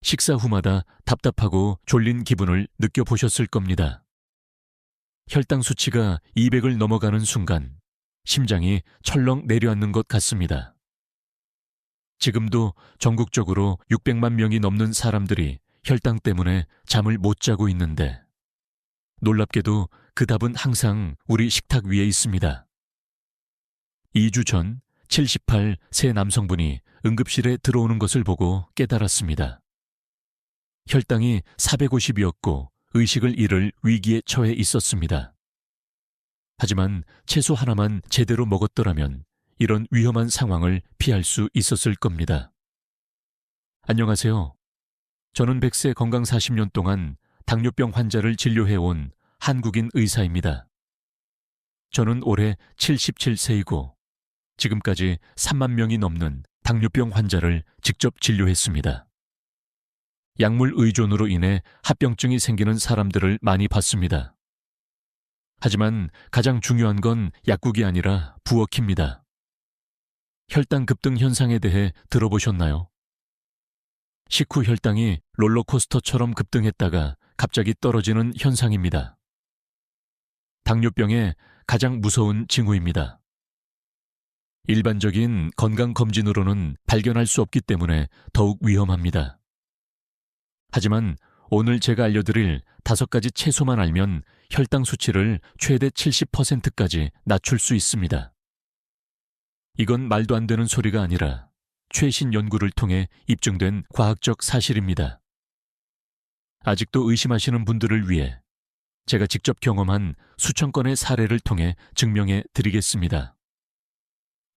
식사 후마다 답답하고 졸린 기분을 느껴보셨을 겁니다. 혈당 수치가 200을 넘어가는 순간 심장이 철렁 내려앉는 것 같습니다. 지금도 전국적으로 600만 명이 넘는 사람들이 혈당 때문에 잠을 못 자고 있는데 놀랍게도 그 답은 항상 우리 식탁 위에 있습니다. 2주 전 78 세 남성분이 응급실에 들어오는 것을 보고 깨달았습니다. 혈당이 450이었고 의식을 잃을 위기에 처해 있었습니다. 하지만 채소 하나만 제대로 먹었더라면 이런 위험한 상황을 피할 수 있었을 겁니다. 안녕하세요. 저는 100세 건강 40년 동안 당뇨병 환자를 진료해온 한국인 의사입니다. 저는 올해 77세이고 지금까지 3만 명이 넘는 당뇨병 환자를 직접 진료했습니다. 약물 의존으로 인해 합병증이 생기는 사람들을 많이 봤습니다. 하지만 가장 중요한 건 약국이 아니라 부엌입니다. 혈당 급등 현상에 대해 들어보셨나요? 식후 혈당이 롤러코스터처럼 급등했다가 갑자기 떨어지는 현상입니다. 당뇨병의 가장 무서운 징후입니다. 일반적인 건강검진으로는 발견할 수 없기 때문에 더욱 위험합니다. 하지만 오늘 제가 알려드릴 5가지 채소만 알면 혈당 수치를 최대 70%까지 낮출 수 있습니다. 이건 말도 안 되는 소리가 아니라 최신 연구를 통해 입증된 과학적 사실입니다. 아직도 의심하시는 분들을 위해 제가 직접 경험한 수천 건의 사례를 통해 증명해 드리겠습니다.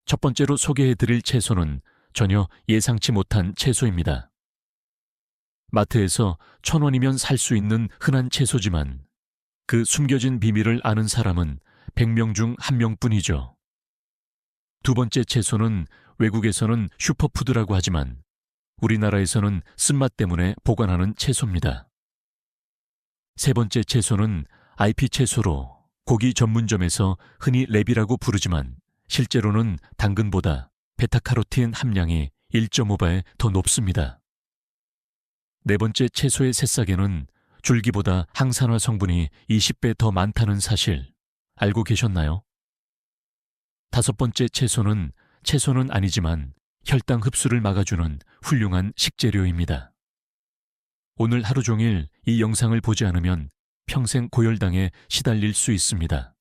첫 번째로 소개해 드릴 채소는 전혀 예상치 못한 채소입니다. 마트에서 1,000원이면 살 수 있는 흔한 채소지만 그 숨겨진 비밀을 아는 사람은 100명 중 1명뿐이죠. 두 번째 채소는 외국에서는 슈퍼푸드라고 하지만 우리나라에서는 쓴맛 때문에 보관하는 채소입니다. 세 번째 채소는 IP 채소로 고기 전문점에서 흔히 랩이라고 부르지만 실제로는 당근보다 베타카로틴 함량이 1.5배 더 높습니다. 네 번째 채소의 새싹에는 줄기보다 항산화 성분이 20배 더 많다는 사실 알고 계셨나요? 다섯 번째 채소는 아니지만 혈당 흡수를 막아주는 훌륭한 식재료입니다. 오늘 하루 종일 이 영상을 보지 않으면 평생 고혈당에 시달릴 수 있습니다.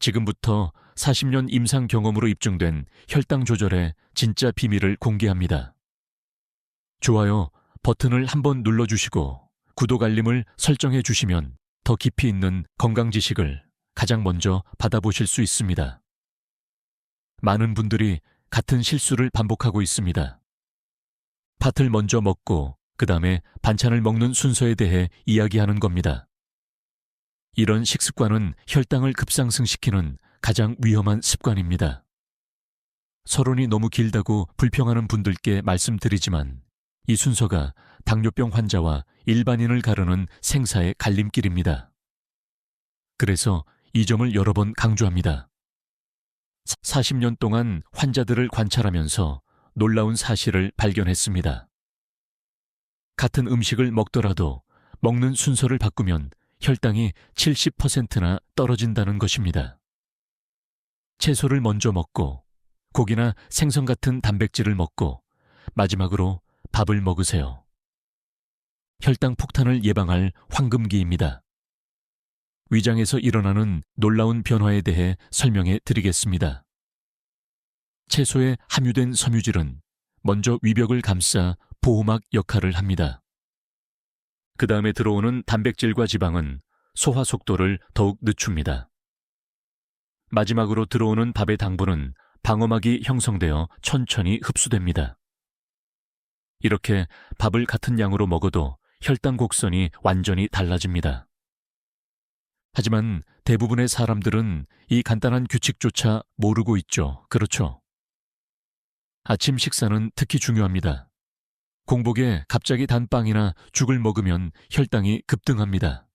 지금부터 40년 임상 경험으로 입증된 혈당 조절의 진짜 비밀을 공개합니다. 좋아요 버튼을 한번 눌러주시고 구독 알림을 설정해 주시면 더 깊이 있는 건강 지식을 가장 먼저 받아보실 수 있습니다. 많은 분들이 같은 실수를 반복하고 있습니다. 팥을 먼저 먹고 그 다음에 반찬을 먹는 순서에 대해 이야기하는 겁니다. 이런 식습관은 혈당을 급상승시키는 가장 위험한 습관입니다. 서론이 너무 길다고 불평하는 분들께 말씀드리지만 이 순서가 당뇨병 환자와 일반인을 가르는 생사의 갈림길입니다. 그래서 이 점을 여러 번 강조합니다. 40년 동안 환자들을 관찰하면서 놀라운 사실을 발견했습니다. 같은 음식을 먹더라도 먹는 순서를 바꾸면 혈당이 70%나 떨어진다는 것입니다. 채소를 먼저 먹고 고기나 생선 같은 단백질을 먹고 마지막으로 밥을 먹으세요. 혈당 폭탄을 예방할 황금기입니다. 위장에서 일어나는 놀라운 변화에 대해 설명해 드리겠습니다. 채소에 함유된 섬유질은 먼저 위벽을 감싸 보호막 역할을 합니다. 그 다음에 들어오는 단백질과 지방은 소화 속도를 더욱 늦춥니다. 마지막으로 들어오는 밥의 당분은 방어막이 형성되어 천천히 흡수됩니다. 이렇게 밥을 같은 양으로 먹어도 혈당 곡선이 완전히 달라집니다. 하지만 대부분의 사람들은 이 간단한 규칙조차 모르고 있죠. 그렇죠? 아침 식사는 특히 중요합니다. 공복에 갑자기 단 빵이나 죽을 먹으면 혈당이 급등합니다.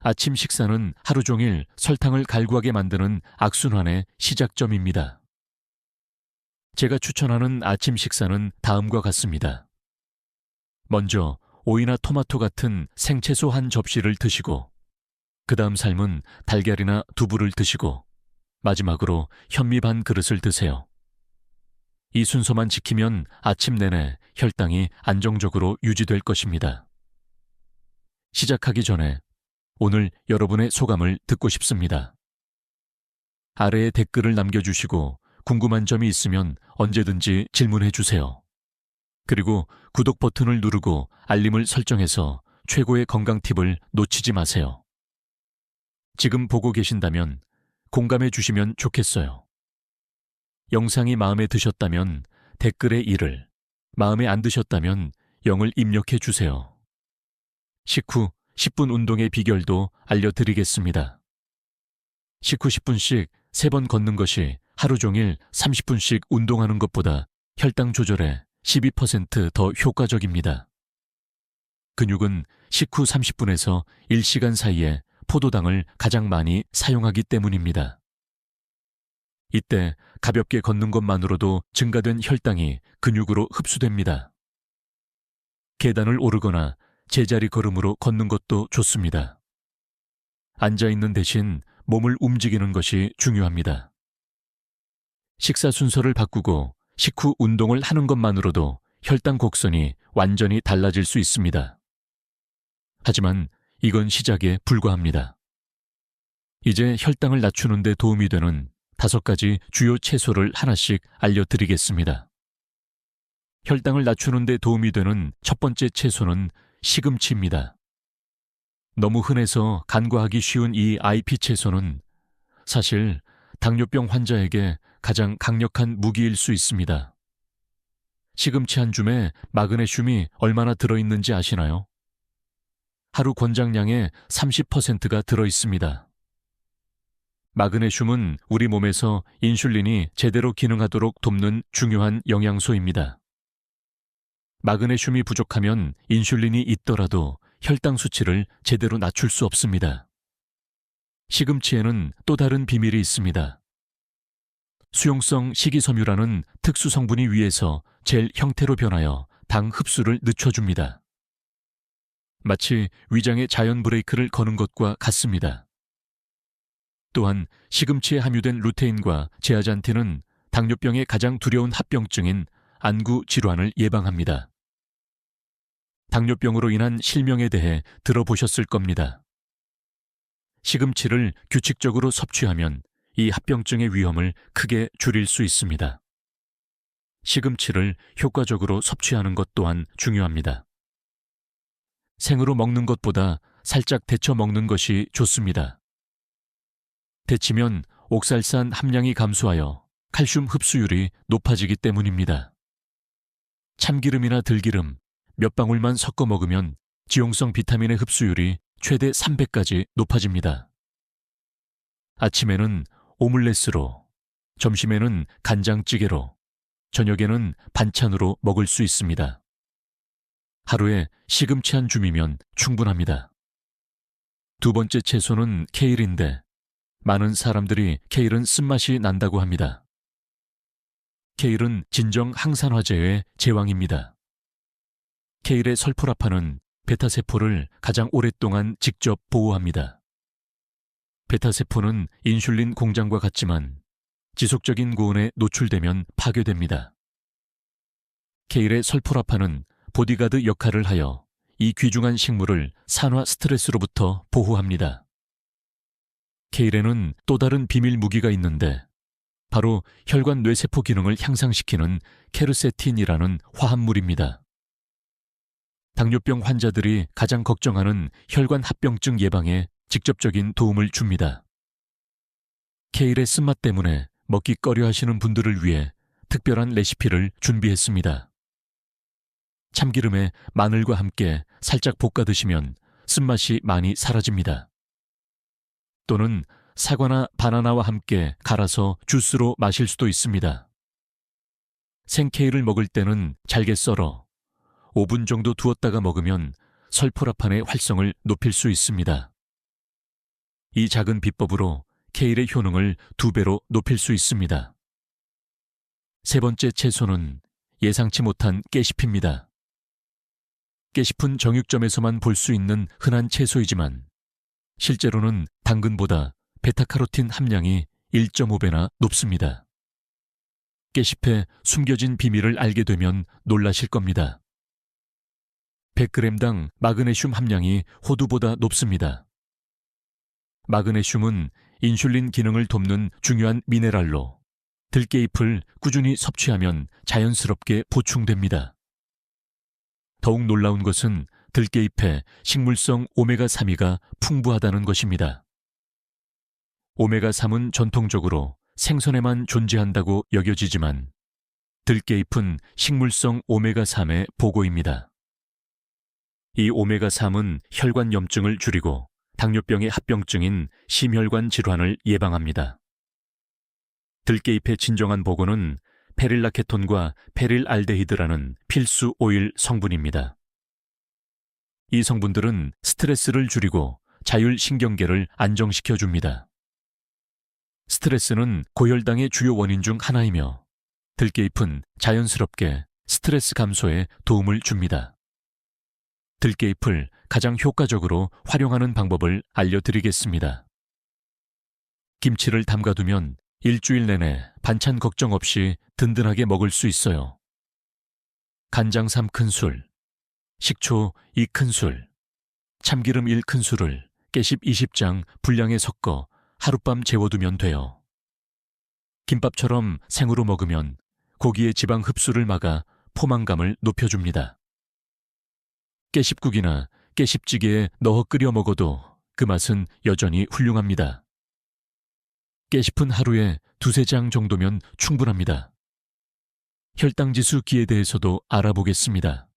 아침 식사는 하루 종일 설탕을 갈구하게 만드는 악순환의 시작점입니다. 제가 추천하는 아침 식사는 다음과 같습니다. 먼저 오이나 토마토 같은 생채소 한 접시를 드시고, 그 다음 삶은 달걀이나 두부를 드시고, 마지막으로 현미 반 그릇을 드세요. 이 순서만 지키면 아침 내내 혈당이 안정적으로 유지될 것입니다. 시작하기 전에 오늘 여러분의 소감을 듣고 싶습니다. 아래에 댓글을 남겨주시고 궁금한 점이 있으면 언제든지 질문해 주세요. 그리고 구독 버튼을 누르고 알림을 설정해서 최고의 건강 팁을 놓치지 마세요. 지금 보고 계신다면 공감해 주시면 좋겠어요. 영상이 마음에 드셨다면 댓글에 1을, 마음에 안 드셨다면 0을 입력해 주세요. 식후 10분 운동의 비결도 알려드리겠습니다. 식후 10분씩 3번 걷는 것이 하루 종일 30분씩 운동하는 것보다 혈당 조절에 12% 더 효과적입니다. 근육은 식후 30분에서 1시간 사이에 포도당을 가장 많이 사용하기 때문입니다. 이때 가볍게 걷는 것만으로도 증가된 혈당이 근육으로 흡수됩니다. 계단을 오르거나 제자리 걸음으로 걷는 것도 좋습니다. 앉아있는 대신 몸을 움직이는 것이 중요합니다. 식사 순서를 바꾸고 식후 운동을 하는 것만으로도 혈당 곡선이 완전히 달라질 수 있습니다. 하지만 이건 시작에 불과합니다. 이제 혈당을 낮추는 데 도움이 되는 5가지 주요 채소를 하나씩 알려드리겠습니다. 혈당을 낮추는 데 도움이 되는 첫 번째 채소는 시금치입니다. 너무 흔해서 간과하기 쉬운 이 IP 채소는 사실 당뇨병 환자에게 가장 강력한 무기일 수 있습니다. 시금치 한 줌에 마그네슘이 얼마나 들어있는지 아시나요? 하루 권장량의 30%가 들어있습니다. 마그네슘은 우리 몸에서 인슐린이 제대로 기능하도록 돕는 중요한 영양소입니다. 마그네슘이 부족하면 인슐린이 있더라도 혈당 수치를 제대로 낮출 수 없습니다. 시금치에는 또 다른 비밀이 있습니다. 수용성 식이섬유라는 특수 성분이 위에서 젤 형태로 변하여 당 흡수를 늦춰줍니다. 마치 위장의 자연 브레이크를 거는 것과 같습니다. 또한 시금치에 함유된 루테인과 제아잔틴은 당뇨병의 가장 두려운 합병증인 안구 질환을 예방합니다. 당뇨병으로 인한 실명에 대해 들어보셨을 겁니다. 시금치를 규칙적으로 섭취하면 이 합병증의 위험을 크게 줄일 수 있습니다. 시금치를 효과적으로 섭취하는 것 또한 중요합니다. 생으로 먹는 것보다 살짝 데쳐 먹는 것이 좋습니다. 데치면 옥살산 함량이 감소하여 칼슘 흡수율이 높아지기 때문입니다. 참기름이나 들기름 몇 방울만 섞어 먹으면 지용성 비타민의 흡수율이 최대 300까지 높아집니다. 아침에는 오믈렛으로, 점심에는 간장찌개로, 저녁에는 반찬으로 먹을 수 있습니다. 하루에 시금치 한 줌이면 충분합니다. 두 번째 채소는 케일인데 많은 사람들이 케일은 쓴맛이 난다고 합니다. 케일은 진정 항산화제의 제왕입니다. 케일의 설포라판은 베타세포를 가장 오랫동안 직접 보호합니다. 베타세포는 인슐린 공장과 같지만 지속적인 고온에 노출되면 파괴됩니다. 케일의 설포라판은 보디가드 역할을 하여 이 귀중한 식물을 산화 스트레스로부터 보호합니다. 케일에는 또 다른 비밀 무기가 있는데 바로 혈관 뇌세포 기능을 향상시키는 케르세틴이라는 화합물입니다. 당뇨병 환자들이 가장 걱정하는 혈관 합병증 예방에 직접적인 도움을 줍니다. 케일의 쓴맛 때문에 먹기 꺼려 하시는 분들을 위해 특별한 레시피를 준비했습니다. 참기름에 마늘과 함께 살짝 볶아 드시면 쓴맛이 많이 사라집니다. 또는 사과나 바나나와 함께 갈아서 주스로 마실 수도 있습니다. 생케일을 먹을 때는 잘게 썰어 5분 정도 두었다가 먹으면 설포라판의 활성을 높일 수 있습니다. 이 작은 비법으로 케일의 효능을 2배로 높일 수 있습니다. 세 번째 채소는 예상치 못한 깨잎입니다. 깨 싶은 정육점에서만 볼 수 있는 흔한 채소이지만 실제로는 당근보다 베타카로틴 함량이 1.5배나 높습니다. 깨잎의 숨겨진 비밀을 알게 되면 놀라실 겁니다. 100g당 마그네슘 함량이 호두보다 높습니다. 마그네슘은 인슐린 기능을 돕는 중요한 미네랄로 들깨잎을 꾸준히 섭취하면 자연스럽게 보충됩니다. 더욱 놀라운 것은 들깨잎에 식물성 오메가3가 풍부하다는 것입니다. 오메가3은 전통적으로 생선에만 존재한다고 여겨지지만 들깨잎은 식물성 오메가3의 보고입니다. 이 오메가3은 혈관 염증을 줄이고 당뇨병의 합병증인 심혈관 질환을 예방합니다. 들깨잎의 진정한 보고는 페릴라케톤과 페릴알데히드라는 필수 오일 성분입니다. 이 성분들은 스트레스를 줄이고 자율신경계를 안정시켜줍니다. 스트레스는 고혈당의 주요 원인 중 하나이며 들깨잎은 자연스럽게 스트레스 감소에 도움을 줍니다. 들깨잎을 가장 효과적으로 활용하는 방법을 알려드리겠습니다. 김치를 담가두면 일주일 내내 반찬 걱정 없이 든든하게 먹을 수 있어요. 간장 3큰술, 식초 2큰술, 참기름 1큰술을 깨잎 20장 분량에 섞어 하룻밤 재워두면 돼요. 김밥처럼 생으로 먹으면 고기의 지방 흡수를 막아 포만감을 높여줍니다. 깨잎국이나 깨잎찌개에 넣어 끓여 먹어도 그 맛은 여전히 훌륭합니다. 깨잎은 하루에 2-3장 정도면 충분합니다. 혈당지수 기에 대해서도 알아보겠습니다.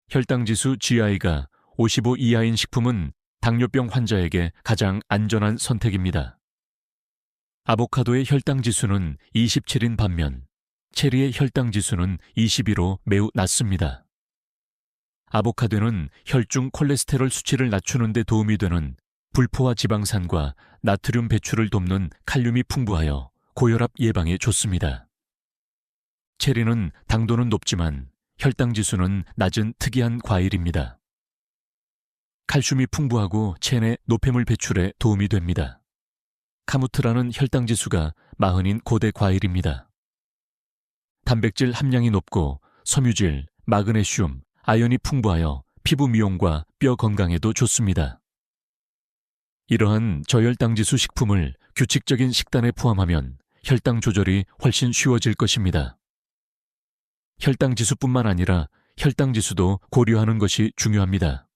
혈당지수 GI가 55 이하인 식품은 당뇨병 환자에게 가장 안전한 선택입니다. 아보카도의 혈당지수는 27인 반면 체리의 혈당지수는 22로 매우 낮습니다. 아보카도는 혈중 콜레스테롤 수치를 낮추는 데 도움이 되는 불포화 지방산과 나트륨 배출을 돕는 칼륨이 풍부하여 고혈압 예방에 좋습니다. 체리는 당도는 높지만 혈당지수는 낮은 특이한 과일입니다. 칼슘이 풍부하고 체내 노폐물 배출에 도움이 됩니다. 카무트라는 혈당지수가 40인 고대 과일입니다. 단백질 함량이 높고 섬유질, 마그네슘, 아연이 풍부하여 피부 미용과 뼈 건강에도 좋습니다. 이러한 저혈당지수 식품을 규칙적인 식단에 포함하면 혈당 조절이 훨씬 쉬워질 것입니다. 혈당지수뿐만 아니라 혈당지수도 고려하는 것이 중요합니다.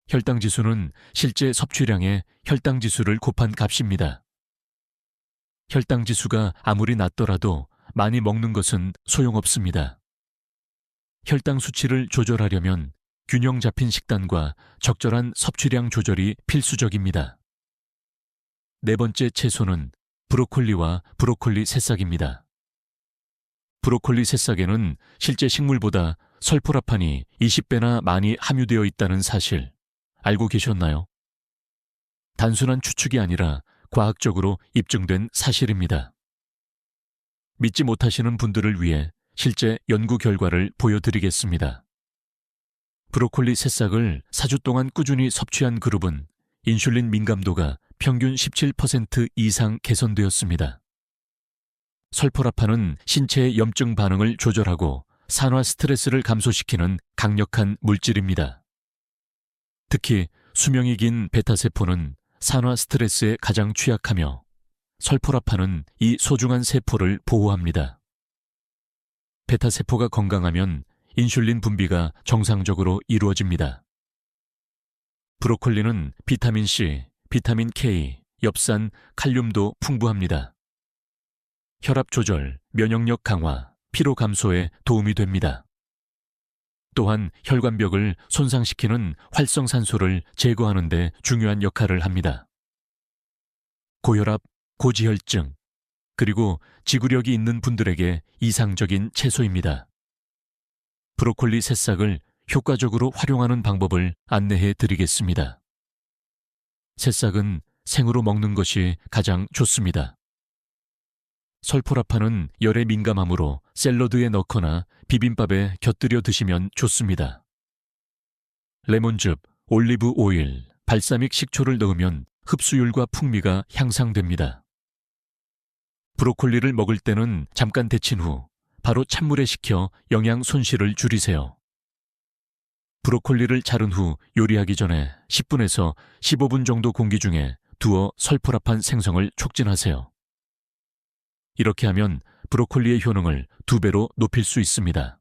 혈당지수는 실제 섭취량의 혈당지수를 곱한 값입니다. 혈당지수가 아무리 낮더라도 많이 먹는 것은 소용없습니다. 혈당 수치를 조절하려면 균형 잡힌 식단과 적절한 섭취량 조절이 필수적입니다. 네 번째 채소는 브로콜리와 브로콜리 새싹입니다. 브로콜리 새싹에는 실제 식물보다 설포라판이 20배나 많이 함유되어 있다는 사실 알고 계셨나요? 단순한 추측이 아니라 과학적으로 입증된 사실입니다. 믿지 못하시는 분들을 위해 실제 연구 결과를 보여드리겠습니다. 브로콜리 새싹을 4주 동안 꾸준히 섭취한 그룹은 인슐린 민감도가 평균 17% 이상 개선되었습니다. 설포라판은 신체의 염증 반응을 조절하고 산화 스트레스를 감소시키는 강력한 물질입니다. 특히 수명이 긴 베타세포는 산화 스트레스에 가장 취약하며 설포라판은 이 소중한 세포를 보호합니다. 베타세포가 건강하면 인슐린 분비가 정상적으로 이루어집니다. 브로콜리는 비타민C, 비타민 K, 엽산, 칼륨도 풍부합니다. 혈압 조절, 면역력 강화, 피로 감소에 도움이 됩니다. 또한 혈관벽을 손상시키는 활성산소를 제거하는 데 중요한 역할을 합니다. 고혈압, 고지혈증, 그리고 지구력이 있는 분들에게 이상적인 채소입니다. 브로콜리 새싹을 효과적으로 활용하는 방법을 안내해 드리겠습니다. 새싹은 생으로 먹는 것이 가장 좋습니다. 설포라판은 열에 민감하므로 샐러드에 넣거나 비빔밥에 곁들여 드시면 좋습니다. 레몬즙, 올리브 오일, 발사믹 식초를 넣으면 흡수율과 풍미가 향상됩니다. 브로콜리를 먹을 때는 잠깐 데친 후 바로 찬물에 식혀 영양 손실을 줄이세요. 브로콜리를 자른 후 요리하기 전에 10분에서 15분 정도 공기 중에 두어 설포라판 생성을 촉진하세요. 이렇게 하면 브로콜리의 효능을 2배로 높일 수 있습니다.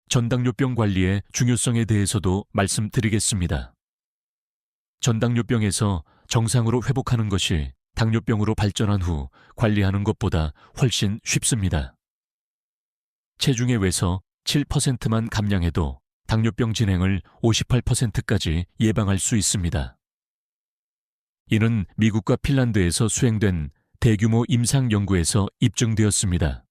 전당뇨병 관리의 중요성에 대해서도 말씀드리겠습니다. 전당뇨병에서 정상으로 회복하는 것이 당뇨병으로 발전한 후 관리하는 것보다 훨씬 쉽습니다. 체중의 외서 7%만 감량해도 당뇨병 진행을 58%까지 예방할 수 있습니다. 이는 미국과 핀란드에서 수행된 대규모 임상 연구에서 입증되었습니다.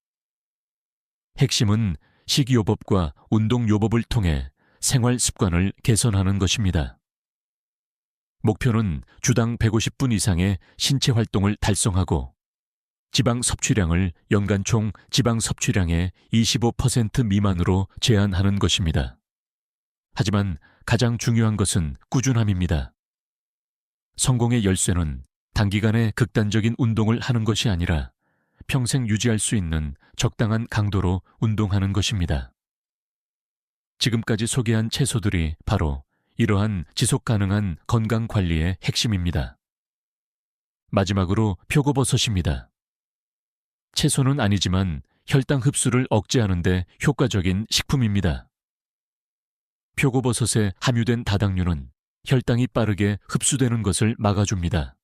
핵심은 식이요법과 운동요법을 통해 생활 습관을 개선하는 것입니다. 목표는 주당 150분 이상의 신체 활동을 달성하고 지방 섭취량을 연간 총 지방 섭취량의 25% 미만으로 제한하는 것입니다. 하지만 가장 중요한 것은 꾸준함입니다. 성공의 열쇠는 단기간에 극단적인 운동을 하는 것이 아니라 평생 유지할 수 있는 적당한 강도로 운동하는 것입니다. 지금까지 소개한 채소들이 바로 이러한 지속 가능한 건강 관리의 핵심입니다. 마지막으로 표고버섯입니다. 채소는 아니지만 혈당 흡수를 억제하는 데 효과적인 식품입니다. 표고버섯에 함유된 다당류는 혈당이 빠르게 흡수되는 것을 막아줍니다.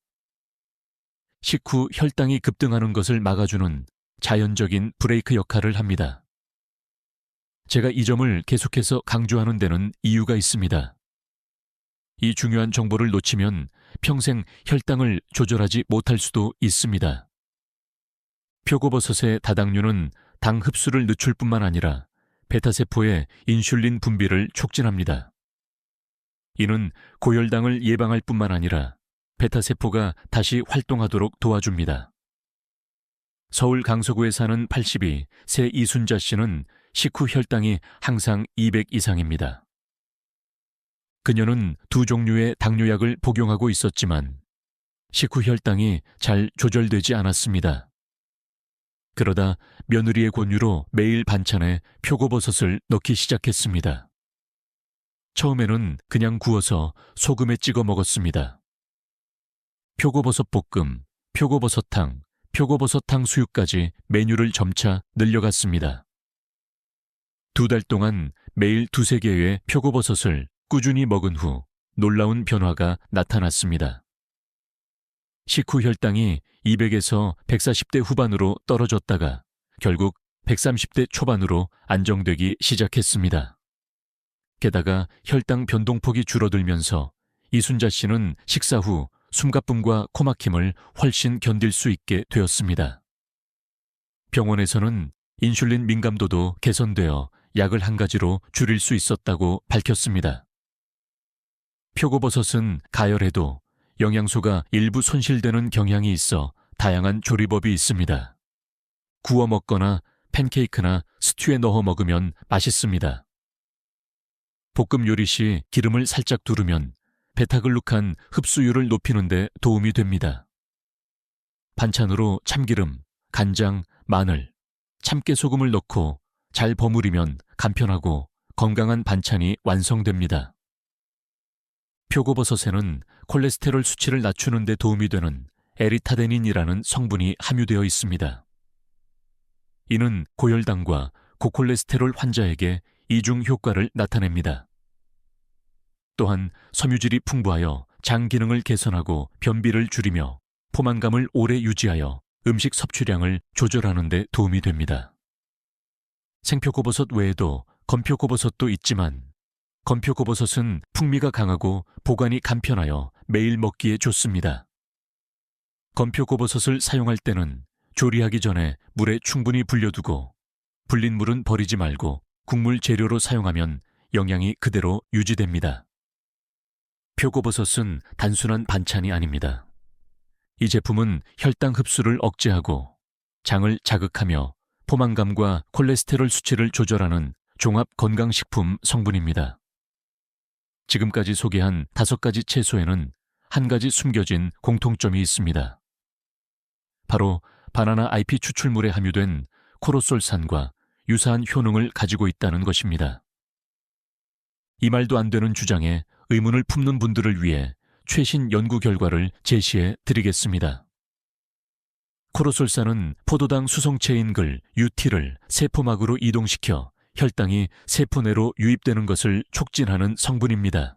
식후 혈당이 급등하는 것을 막아주는 자연적인 브레이크 역할을 합니다. 제가 이 점을 계속해서 강조하는 데는 이유가 있습니다. 이 중요한 정보를 놓치면 평생 혈당을 조절하지 못할 수도 있습니다. 표고버섯의 다당류는 당 흡수를 늦출 뿐만 아니라 베타세포의 인슐린 분비를 촉진합니다. 이는 고혈당을 예방할 뿐만 아니라 베타세포가 다시 활동하도록 도와줍니다. 서울 강서구에 사는 82, 새 이순자 씨는 식후 혈당이 항상 200 이상입니다. 그녀는 2종류의 당뇨약을 복용하고 있었지만 식후 혈당이 잘 조절되지 않았습니다. 그러다 며느리의 권유로 매일 반찬에 표고버섯을 넣기 시작했습니다. 처음에는 그냥 구워서 소금에 찍어 먹었습니다. 표고버섯 볶음, 표고버섯탕, 표고버섯탕 수육까지 메뉴를 점차 늘려갔습니다. 2달 동안 매일 2~3개의 표고버섯을 꾸준히 먹은 후 놀라운 변화가 나타났습니다. 식후 혈당이 200에서 140대 후반으로 떨어졌다가 결국 130대 초반으로 안정되기 시작했습니다. 게다가 혈당 변동폭이 줄어들면서 이순자 씨는 식사 후 숨가쁨과 코막힘을 훨씬 견딜 수 있게 되었습니다. 병원에서는 인슐린 민감도도 개선되어 약을 한 가지로 줄일 수 있었다고 밝혔습니다. 표고버섯은 가열해도 영양소가 일부 손실되는 경향이 있어 다양한 조리법이 있습니다. 구워 먹거나 팬케이크나 스튜에 넣어 먹으면 맛있습니다. 볶음 요리 시 기름을 살짝 두르면 베타글루칸 흡수율을 높이는 데 도움이 됩니다. 반찬으로 참기름, 간장, 마늘, 참깨소금을 넣고 잘 버무리면 간편하고 건강한 반찬이 완성됩니다. 표고버섯에는 콜레스테롤 수치를 낮추는 데 도움이 되는 에리타데닌이라는 성분이 함유되어 있습니다. 이는 고혈당과 고콜레스테롤 환자에게 이중 효과를 나타냅니다. 또한 섬유질이 풍부하여 장 기능을 개선하고 변비를 줄이며 포만감을 오래 유지하여 음식 섭취량을 조절하는 데 도움이 됩니다. 생표고버섯 외에도 건표고버섯도 있지만 건표고버섯은 풍미가 강하고 보관이 간편하여 매일 먹기에 좋습니다. 건표고버섯을 사용할 때는 조리하기 전에 물에 충분히 불려두고 불린 물은 버리지 말고 국물 재료로 사용하면 영양이 그대로 유지됩니다. 표고버섯은 단순한 반찬이 아닙니다. 이 제품은 혈당 흡수를 억제하고 장을 자극하며 포만감과 콜레스테롤 수치를 조절하는 종합 건강식품 성분입니다. 지금까지 소개한 5가지 채소에는 한 가지 숨겨진 공통점이 있습니다. 바로 바나나 잎이 추출물에 함유된 코로솔산과 유사한 효능을 가지고 있다는 것입니다. 이 말도 안 되는 주장에 의문을 품는 분들을 위해 최신 연구 결과를 제시해 드리겠습니다. 코로솔산은 포도당 수성체인 글 UT를 세포막으로 이동시켜 혈당이 세포 내로 유입되는 것을 촉진하는 성분입니다.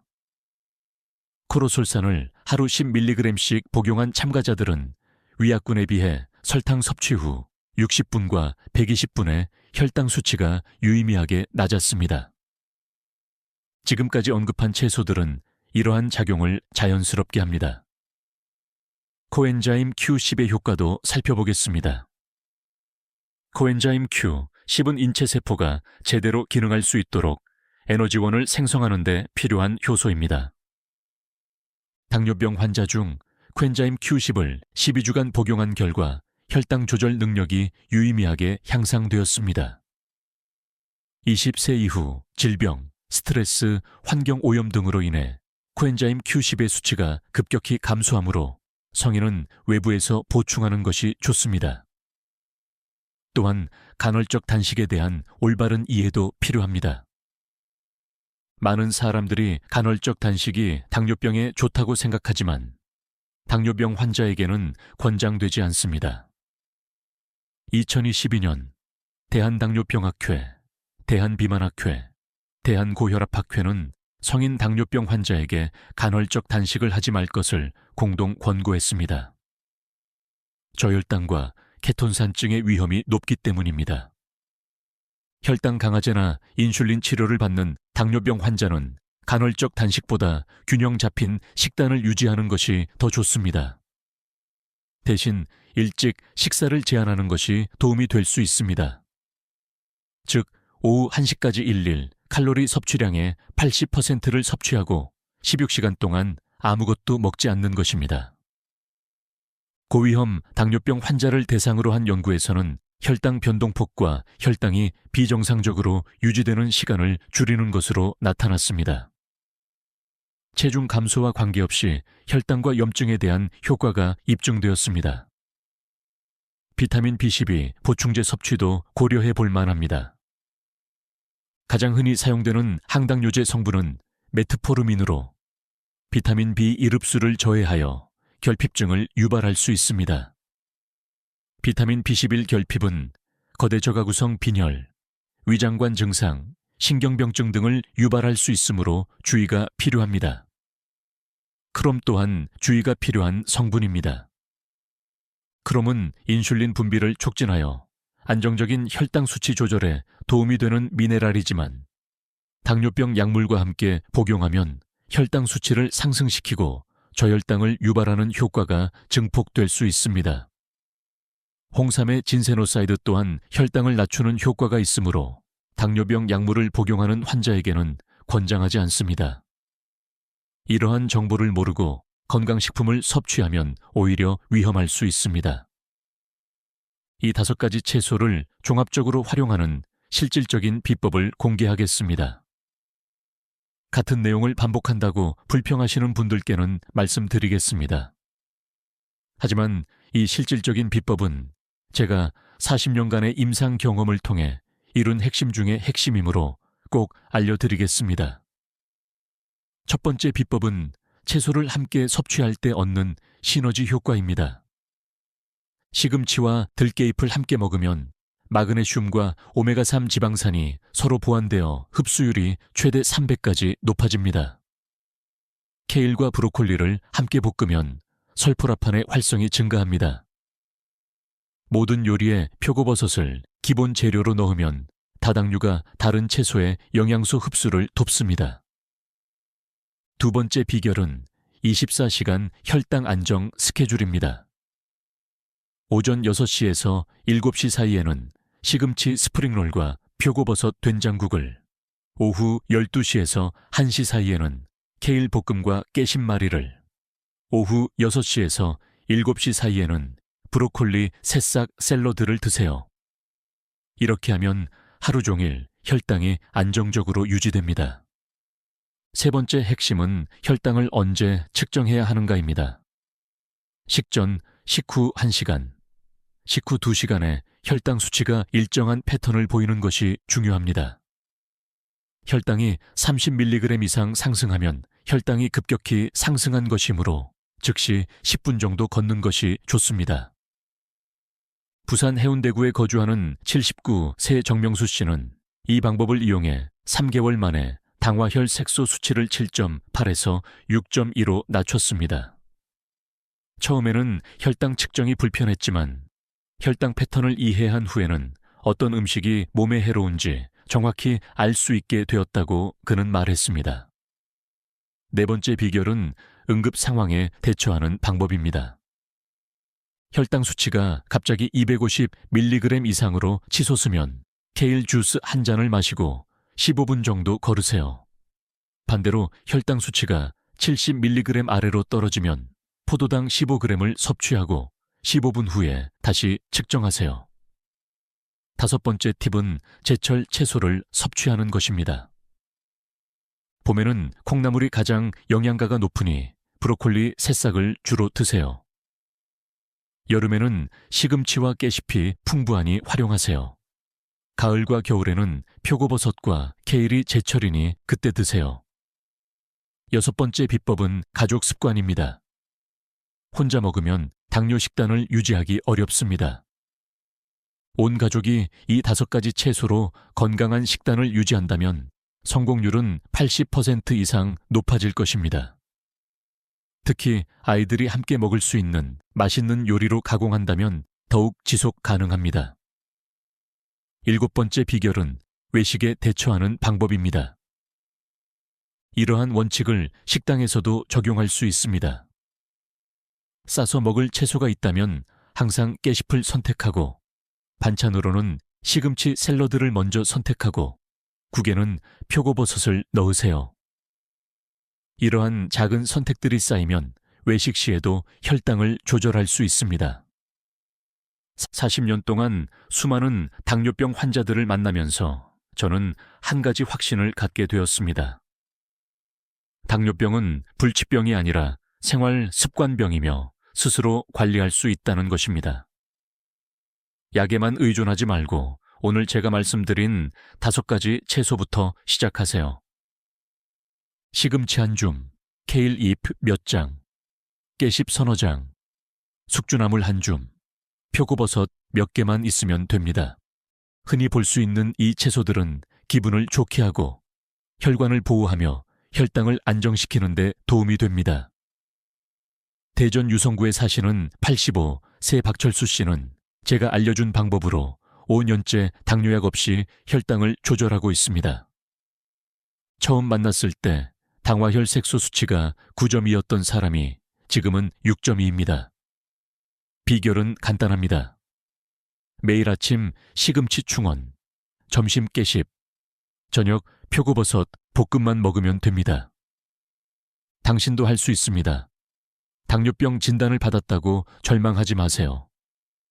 코로솔산을 하루 10mg씩 복용한 참가자들은 위약군에 비해 설탕 섭취 후 60분과 120분의 혈당 수치가 유의미하게 낮았습니다. 지금까지 언급한 채소들은 이러한 작용을 자연스럽게 합니다. 코엔자임 Q10의 효과도 살펴보겠습니다. 코엔자임 Q, 10은 인체 세포가 제대로 기능할 수 있도록 에너지원을 생성하는 데 필요한 효소입니다. 당뇨병 환자 중 코엔자임 Q10을 12주간 복용한 결과 혈당 조절 능력이 유의미하게 향상되었습니다. 20세 이후 질병, 스트레스, 환경 오염 등으로 인해 코엔자임 Q10의 수치가 급격히 감소하므로 성인은 외부에서 보충하는 것이 좋습니다. 또한 간헐적 단식에 대한 올바른 이해도 필요합니다. 많은 사람들이 간헐적 단식이 당뇨병에 좋다고 생각하지만 당뇨병 환자에게는 권장되지 않습니다. 2022년 대한당뇨병학회, 대한비만학회, 대한고혈압학회는 성인 당뇨병 환자에게 간헐적 단식을 하지 말 것을 공동 권고했습니다. 저혈당과 케톤산증의 위험이 높기 때문입니다. 혈당 강화제나 인슐린 치료를 받는 당뇨병 환자는 간헐적 단식보다 균형 잡힌 식단을 유지하는 것이 더 좋습니다. 대신 일찍 식사를 제한하는 것이 도움이 될 수 있습니다. 즉, 오후 1시까지 일일 칼로리 섭취량의 80%를 섭취하고 16시간 동안 아무것도 먹지 않는 것입니다. 고위험 당뇨병 환자를 대상으로 한 연구에서는 혈당 변동폭과 혈당이 비정상적으로 유지되는 시간을 줄이는 것으로 나타났습니다. 체중 감소와 관계없이 혈당과 염증에 대한 효과가 입증되었습니다. 비타민 B12 보충제 섭취도 고려해 볼 만합니다. 가장 흔히 사용되는 항당뇨제 성분은 메트포르민으로 비타민 B1 흡수를 저해하여 결핍증을 유발할 수 있습니다. 비타민 B11 결핍은 거대 저가구성 빈혈, 위장관 증상, 신경병증 등을 유발할 수 있으므로 주의가 필요합니다. 크롬 또한 주의가 필요한 성분입니다. 크롬은 인슐린 분비를 촉진하여 안정적인 혈당 수치 조절에 도움이 되는 미네랄이지만 당뇨병 약물과 함께 복용하면 혈당 수치를 상승시키고 저혈당을 유발하는 효과가 증폭될 수 있습니다. 홍삼의 진세노사이드 또한 혈당을 낮추는 효과가 있으므로 당뇨병 약물을 복용하는 환자에게는 권장하지 않습니다. 이러한 정보를 모르고 건강식품을 섭취하면 오히려 위험할 수 있습니다. 이 5가지 채소를 종합적으로 활용하는 실질적인 비법을 공개하겠습니다. 같은 내용을 반복한다고 불평하시는 분들께는 말씀드리겠습니다. 하지만 이 실질적인 비법은 제가 40년간의 임상 경험을 통해 이룬 핵심 중의 핵심이므로 꼭 알려드리겠습니다. 첫 번째 비법은 채소를 함께 섭취할 때 얻는 시너지 효과입니다. 시금치와 들깨잎을 함께 먹으면 마그네슘과 오메가3 지방산이 서로 보완되어 흡수율이 최대 300까지 높아집니다. 케일과 브로콜리를 함께 볶으면 설포라판의 활성이 증가합니다. 모든 요리에 표고버섯을 기본 재료로 넣으면 다당류가 다른 채소의 영양소 흡수를 돕습니다. 두 번째 비결은 24시간 혈당 안정 스케줄입니다. 오전 6시에서 7시 사이에는 시금치 스프링롤과 표고버섯 된장국을, 오후 12시에서 1시 사이에는 케일 볶음과 깨심마리를, 오후 6시에서 7시 사이에는 브로콜리, 새싹 샐러드를 드세요. 이렇게 하면 하루 종일 혈당이 안정적으로 유지됩니다. 세 번째 핵심은 혈당을 언제 측정해야 하는가입니다. 식전, 식후 1시간, 식후 2시간에 혈당 수치가 일정한 패턴을 보이는 것이 중요합니다. 혈당이 30mg 이상 상승하면 혈당이 급격히 상승한 것이므로 즉시 10분 정도 걷는 것이 좋습니다. 부산 해운대구에 거주하는 79세 정명수 씨는 이 방법을 이용해 3개월 만에 당화혈 색소 수치를 7.8에서 6.2로 낮췄습니다. 처음에는 혈당 측정이 불편했지만 혈당 패턴을 이해한 후에는 어떤 음식이 몸에 해로운지 정확히 알 수 있게 되었다고 그는 말했습니다. 네 번째 비결은 응급 상황에 대처하는 방법입니다. 혈당 수치가 갑자기 250mg 이상으로 치솟으면 케일 주스 한 잔을 마시고 15분 정도 걸으세요. 반대로 혈당 수치가 70mg 아래로 떨어지면 포도당 15g을 섭취하고 15분 후에 다시 측정하세요. 다섯 번째 팁은 제철 채소를 섭취하는 것입니다. 봄에는 콩나물이 가장 영양가가 높으니 브로콜리, 새싹을 주로 드세요. 여름에는 시금치와 깨잎이 풍부하니 활용하세요. 가을과 겨울에는 표고버섯과 케일이 제철이니 그때 드세요. 여섯 번째 비법은 가족 습관입니다. 혼자 먹으면 당뇨 식단을 유지하기 어렵습니다. 온 가족이 이 5가지 채소로 건강한 식단을 유지한다면 성공률은 80% 이상 높아질 것입니다. 특히 아이들이 함께 먹을 수 있는 맛있는 요리로 가공한다면 더욱 지속 가능합니다. 일곱 번째 비결은 외식에 대처하는 방법입니다. 이러한 원칙을 식당에서도 적용할 수 있습니다. 싸서 먹을 채소가 있다면 항상 깨잎을 선택하고 반찬으로는 시금치 샐러드를 먼저 선택하고 국에는 표고버섯을 넣으세요. 이러한 작은 선택들이 쌓이면 외식 시에도 혈당을 조절할 수 있습니다. 40년 동안 수많은 당뇨병 환자들을 만나면서 저는 한 가지 확신을 갖게 되었습니다. 당뇨병은 불치병이 아니라 생활 습관병이며 스스로 관리할 수 있다는 것입니다. 약에만 의존하지 말고 오늘 제가 말씀드린 5가지 채소부터 시작하세요. 시금치 한 줌, 케일 잎 몇 장, 깨잎 서너 장, 숙주나물 한 줌, 표고버섯 몇 개만 있으면 됩니다. 흔히 볼 수 있는 이 채소들은 기분을 좋게 하고 혈관을 보호하며 혈당을 안정시키는 데 도움이 됩니다. 대전 유성구에 사시는 85세 박철수 씨는 제가 알려준 방법으로 5년째 당뇨약 없이 혈당을 조절하고 있습니다. 처음 만났을 때 당화혈 색소 수치가 9.2였던 사람이 지금은 6.2입니다. 비결은 간단합니다. 매일 아침 시금치 충원, 점심 깨잎, 저녁 표고버섯 볶음만 먹으면 됩니다. 당신도 할 수 있습니다. 당뇨병 진단을 받았다고 절망하지 마세요.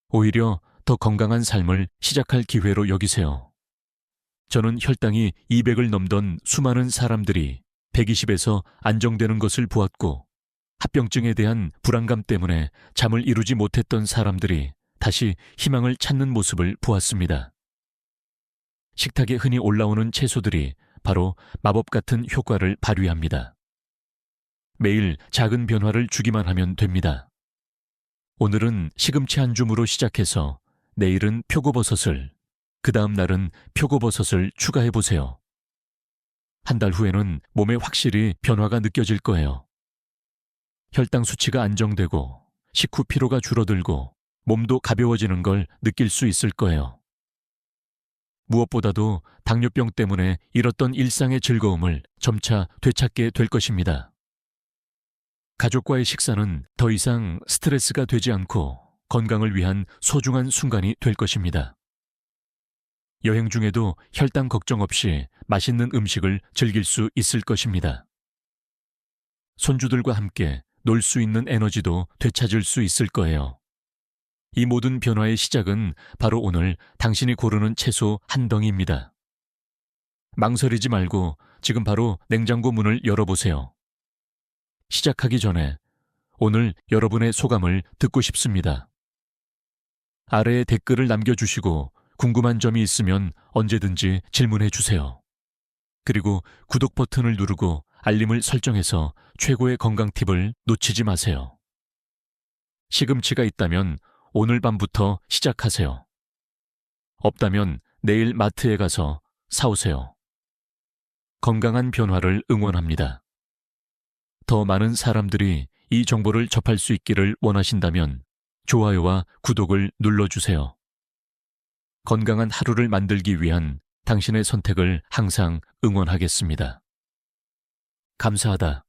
오히려 더 건강한 삶을 시작할 기회로 여기세요. 저는 혈당이 200을 넘던 수많은 사람들이 120에서 안정되는 것을 보았고 합병증에 대한 불안감 때문에 잠을 이루지 못했던 사람들이 다시 희망을 찾는 모습을 보았습니다. 식탁에 흔히 올라오는 채소들이 바로 마법 같은 효과를 발휘합니다. 매일 작은 변화를 주기만 하면 됩니다. 오늘은 시금치 한 줌으로 시작해서 내일은 표고버섯을, 그 다음 날은 표고버섯을 추가해보세요. 한 달 후에는 몸에 확실히 변화가 느껴질 거예요. 혈당 수치가 안정되고 식후 피로가 줄어들고 몸도 가벼워지는 걸 느낄 수 있을 거예요. 무엇보다도 당뇨병 때문에 잃었던 일상의 즐거움을 점차 되찾게 될 것입니다. 가족과의 식사는 더 이상 스트레스가 되지 않고 건강을 위한 소중한 순간이 될 것입니다. 여행 중에도 혈당 걱정 없이 맛있는 음식을 즐길 수 있을 것입니다. 손주들과 함께 놀 수 있는 에너지도 되찾을 수 있을 거예요. 이 모든 변화의 시작은 바로 오늘 당신이 고르는 채소 한 덩이입니다. 망설이지 말고 지금 바로 냉장고 문을 열어보세요. 시작하기 전에 오늘 여러분의 소감을 듣고 싶습니다. 아래에 댓글을 남겨주시고 궁금한 점이 있으면 언제든지 질문해 주세요. 그리고 구독 버튼을 누르고 알림을 설정해서 최고의 건강 팁을 놓치지 마세요. 시금치가 있다면 오늘 밤부터 시작하세요. 없다면 내일 마트에 가서 사오세요. 건강한 변화를 응원합니다. 더 많은 사람들이 이 정보를 접할 수 있기를 원하신다면 좋아요와 구독을 눌러주세요. 건강한 하루를 만들기 위한 당신의 선택을 항상 응원하겠습니다. 감사하다.